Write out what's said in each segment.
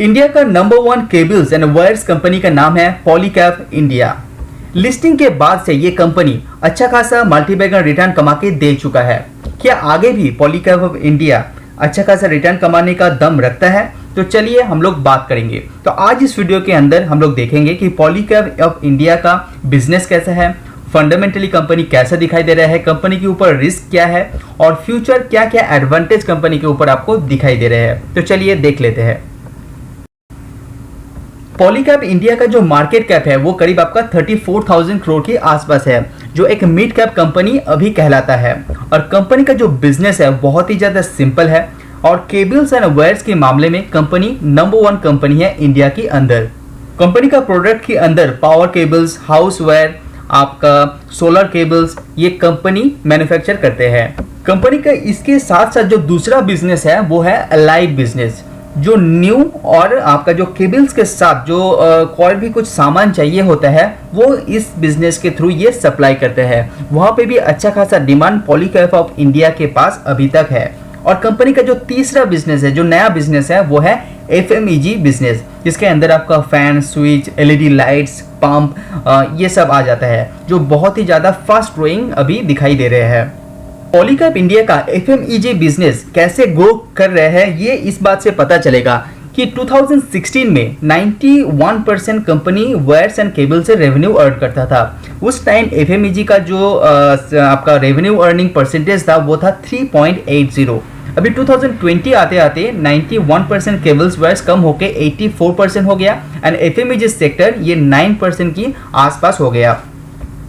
India का number 1 cables and wires company का नाम है पॉलीकैब इंडिया। लिस्टिंग के बाद से ये कंपनी अच्छा खासा मल्टीबैगर रिटर्न कमा के दे चुका है। क्या आगे भी पॉलीकैब इंडिया अच्छा खासा रिटर्न कमाने का दम रखता है? तो चलिए हम लोग बात करेंगे। तो आज इस वीडियो के अंदर हम लोग देखेंगे कि पॉलीकैब ऑफ इंडिया का बिजनेस कैसा है, फंडामेंटली कंपनी कैसा दिखाई दे रहा है, कंपनी के ऊपर रिस्क क्या है और फ्यूचर क्या क्या एडवांटेज कंपनी के ऊपर आपको दिखाई दे रहे हैं। तो चलिए देख लेते हैं। पॉलीकैब इंडिया का जो मार्केट कैप है वो करीब आपका 34,000 करोड़ के आसपास है, जो एक मिड कैप कंपनी अभी कहलाता है। और कंपनी का जो बिजनेस है बहुत ही ज़्यादा सिंपल है और केबल्स एंड वायर्स के मामले में कंपनी नंबर 1 कंपनी है इंडिया के अंदर। कंपनी का प्रोडक्ट के अंदर पावर केबल्स, हाउस वायर, आपका सोलर केबल्स ये कंपनी मैन्युफैक्चर करते हैं। कंपनी का इसके साथ साथ जो दूसरा बिजनेस है वो है अलाइड बिजनेस, जो न्यू और आपका जो केबल्स के साथ जो कोई भी कुछ सामान चाहिए होता है वो इस बिजनेस के थ्रू ये सप्लाई करते हैं। वहाँ पे भी अच्छा खासा डिमांड पॉलीकैब ऑफ इंडिया के पास अभी तक है। और कंपनी का जो तीसरा बिजनेस है, जो नया बिजनेस है, वो है FMEG बिजनेस, जिसके अंदर आपका fan, switch, LED lights, pump ये सब आ जाता है, जो बहुत ही ज़्यादा फास्ट ग्रोइंग अभी दिखाई दे रहे हैं। पॉलीकैब इंडिया का FMEG बिजनेस कैसे ग्रो कर रहे हैं ये इस बात से पता चलेगा कि 2016 में 91% कंपनी वायर्स एंड केबल से रेवेन्यू अर्न करता था। उस टाइम FMEG का जो आपका रेवेन्यू अर्निंग परसेंटेज था वो था 3.80। अभी 2020 आते आते 91% केबल्स वायर्स कम होके 84% हो गया एंड FMEG सेक्टर ये 9% की आसपास हो गया।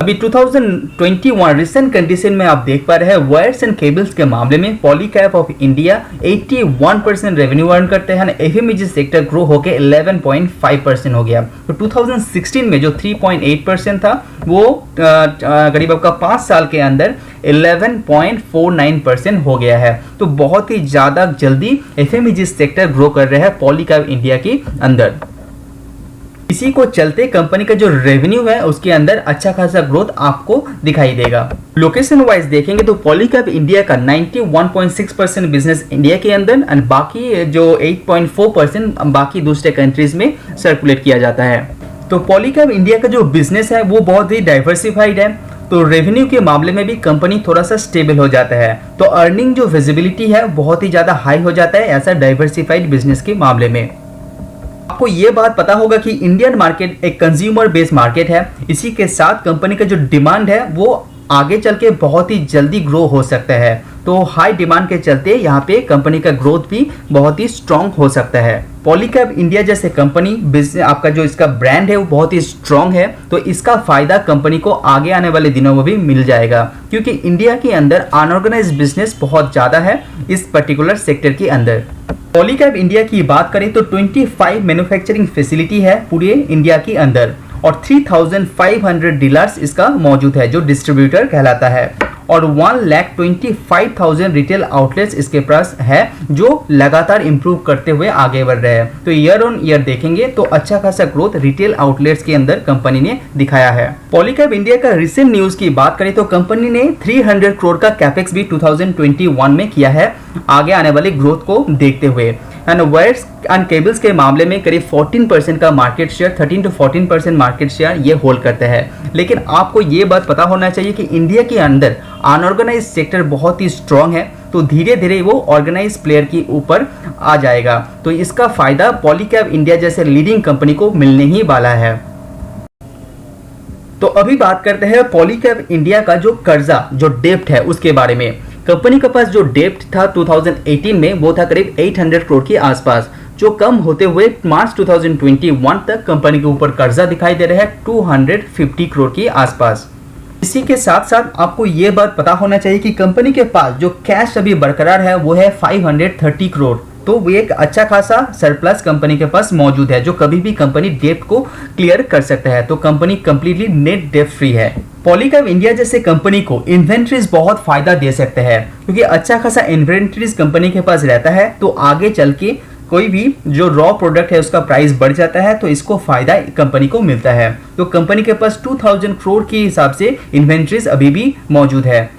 अभी 2021 रिसेंट कंडीशन में आप देख पा रहे हैं वायर्स एंड केबल्स के मामले में Polycab of India 81% revenue earn करते हैं। FMEG सेक्टर ग्रो होकर 11.5% हो गया। तो 2016 में जो 3.8% था वो करीब आपका 5 साल के अंदर 11.49% हो गया है। तो बहुत ही ज़्यादा जल्दी FMEG सेक्टर ग्रो कर रहे हैं पॉलीकैब इंडिया के अंदर। इसी को चलते कंपनी का जो रेवेन्यू है उसके अंदर अच्छा खासा ग्रोथ आपको दिखाई देगा। लोकेशन वाइज देखेंगे तो पॉलीकैब इंडिया का 91.6% बिजनेस इंडिया के अंदर एंड बाकी जो 8.4% बाकी दूसरे कंट्रीज में सर्कुलेट किया जाता है। तो पॉलीकैब इंडिया का जो बिजनेस है वो बहुत ही डाइवर्सिफाइड है। तो रेवेन्यू के मामले में भी कंपनी थोड़ा सा स्टेबल हो जाता है, तो अर्निंग जो विजिबिलिटी है बहुत ही ज़्यादा हाई हो जाता है ऐसा डाइवर्सिफाइड बिजनेस के मामले में। आपको ये बात पता होगा कि इंडियन मार्केट एक कंज्यूमर बेस्ड मार्केट है। इसी के साथ कंपनी का जो डिमांड है वो आगे चल के बहुत ही जल्दी ग्रो हो सकता है। तो हाई डिमांड के चलते यहाँ पे कंपनी का ग्रोथ भी बहुत ही स्ट्रॉन्ग हो सकता है। पॉलीकैब इंडिया जैसे कंपनी बिजनेस आपका जो इसका ब्रांड है वो बहुत ही स्ट्रॉन्ग है, तो इसका फायदा कंपनी को आगे आने वाले दिनों में भी मिल जाएगा, क्योंकि इंडिया के अंदर अनऑर्गेनाइज्ड बिजनेस बहुत ज़्यादा है इस पर्टिकुलर सेक्टर के अंदर। पॉलीकैब इंडिया की बात करें तो 25 मैन्युफैक्चरिंग फैसिलिटी है पूरे इंडिया के अंदर और 3,500 डीलर्स इसका मौजूद है जो डिस्ट्रीब्यूटर कहलाता है और 1,25,000 रिटेल आउटलेट्स इसके पास है जो लगातार इंप्रूव करते हुए आगे बढ़ रहे हैं। तो ईयर ऑन ईयर देखेंगे तो अच्छा खासा ग्रोथ रिटेल आउटलेट्स के अंदर कंपनी ने दिखाया है। पॉलीकैब इंडिया का रिसेंट न्यूज की बात करें तो कंपनी ने 300 करोड़ का कैपेक्स भी 2021 में किया है आगे आने वाली ग्रोथ को देखते हुए। एंड वायर्स एंड केबल्स के मामले में करीब 14% का market share, 13 to 14% market share ये होल्ड करते हैं। लेकिन आपको ये बात पता होना चाहिए कि इंडिया के अंदर अनऑर्गेनाइज्ड सेक्टर बहुत ही स्ट्रॉन्ग है, तो धीरे धीरे वो ऑर्गेनाइज प्लेयर के ऊपर आ जाएगा। तो इसका फायदा पॉलीकैब इंडिया जैसे लीडिंग कंपनी को मिलने ही वाला है। तो अभी बात करते हैं पॉलीकैब इंडिया का जो कर्जा, जो डेब्ट है उसके बारे में। कंपनी के पास जो डेब्ट था 2018 में वो था करीब 800 करोड़ के आसपास, जो कम होते हुए मार्च 2021 तक कंपनी के ऊपर कर्जा दिखाई दे रहा है 250 करोड़ के आसपास। इसी के साथ साथ आपको ये बात पता होना चाहिए कि कंपनी के पास जो कैश अभी बरकरार है वो है 530 करोड़। तो वो एक अच्छा खासा सरप्लस कंपनी के पास मौजूद है जो कभी भी कंपनी डेब्ट को क्लियर कर सकता है। तो कंपनी कंप्लीटली नेट डेब्ट फ्री है। पॉलीकैब इंडिया जैसे कंपनी को इन्वेंट्रीज बहुत फायदा दे सकते हैं, क्योंकि अच्छा खासा इन्वेंट्रीज कंपनी के पास रहता है तो आगे चल के कोई भी जो रॉ प्रोडक्ट है उसका प्राइस बढ़ जाता है तो इसको फायदा कंपनी को मिलता है। तो कंपनी के पास 2000 करोड़ के हिसाब से इन्वेंट्रीज अभी भी मौजूद है।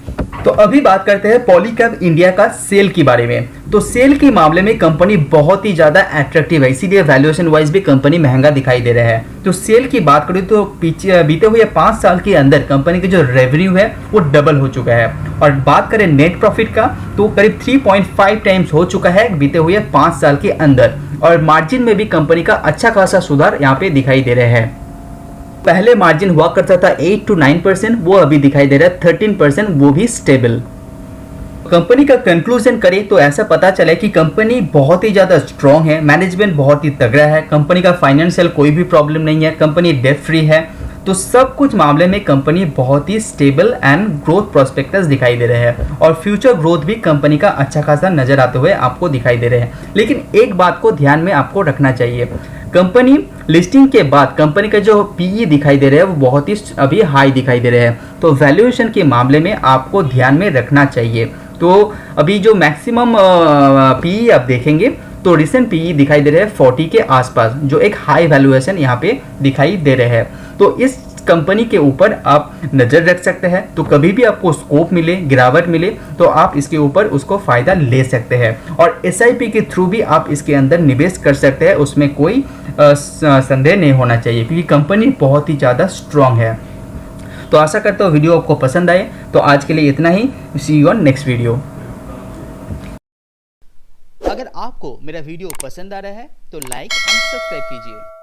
तो अभी बात करते हैं पॉलीकैब इंडिया का सेल के बारे में। तो सेल के मामले में कंपनी बहुत ही ज़्यादा एट्रैक्टिव है, इसीलिए वैल्यूएशन वाइज भी कंपनी महंगा दिखाई दे रहा है। तो सेल की बात करूँ तो पीछे बीते हुए 5 साल के अंदर कंपनी की जो रेवेन्यू है वो डबल हो चुका है। और बात करें नेट प्रॉफिट का तो करीब 3.5 टाइम्स हो चुका है बीते हुए 5 साल के अंदर। और मार्जिन में भी कंपनी का अच्छा खासा सुधार यहाँ पे दिखाई दे रहा है। पहले मार्जिन हुआ करता था 8 to 9%, वो अभी दिखाई दे रहा है 13%, वो भी स्टेबल। कंपनी का कंक्लूजन करें तो ऐसा पता चला कि कंपनी बहुत ही ज़्यादा स्ट्रॉन्ग है, मैनेजमेंट बहुत ही तगड़ा है, कंपनी का फाइनेंशियल कोई भी प्रॉब्लम नहीं है, कंपनी डेट फ्री है। तो सब कुछ मामले में कंपनी बहुत ही स्टेबल एंड ग्रोथ प्रोस्पेक्टस दिखाई दे रहे हैं और फ्यूचर ग्रोथ भी कंपनी का अच्छा खासा नजर आते हुए आपको दिखाई दे रहे हैं। लेकिन एक बात को ध्यान में आपको रखना चाहिए, कंपनी लिस्टिंग के बाद कंपनी का जो पीई दिखाई दे रहा है वो बहुत ही अभी हाई दिखाई दे रहे हैं। तो वैल्यूएशन के मामले में आपको ध्यान में रखना चाहिए। तो अभी जो मैक्सिमम पीई आप देखेंगे तो रिसेंट पीई दिखाई दे रहे हैं 40 के आसपास, जो एक हाई वैल्यूएशन यहाँ पे दिखाई दे रहे हैं। तो इस कंपनी के ऊपर आप नज़र रख सकते हैं। तो कभी भी आपको स्कोप मिले, गिरावट मिले तो आप इसके ऊपर उसको फ़ायदा ले सकते हैं। और एसआईपी के थ्रू भी आप इसके अंदर निवेश कर सकते हैं, उसमें कोई संदेह नहीं होना चाहिए क्योंकि कंपनी बहुत ही ज़्यादा स्ट्रांग है। तो आशा करता हूँ वीडियो आपको पसंद आए। तो आज के लिए इतना ही, सी यू ऑन नेक्स्ट वीडियो। अगर आपको मेरा वीडियो पसंद आ रहा है तो लाइक एंड सब्सक्राइब कीजिए।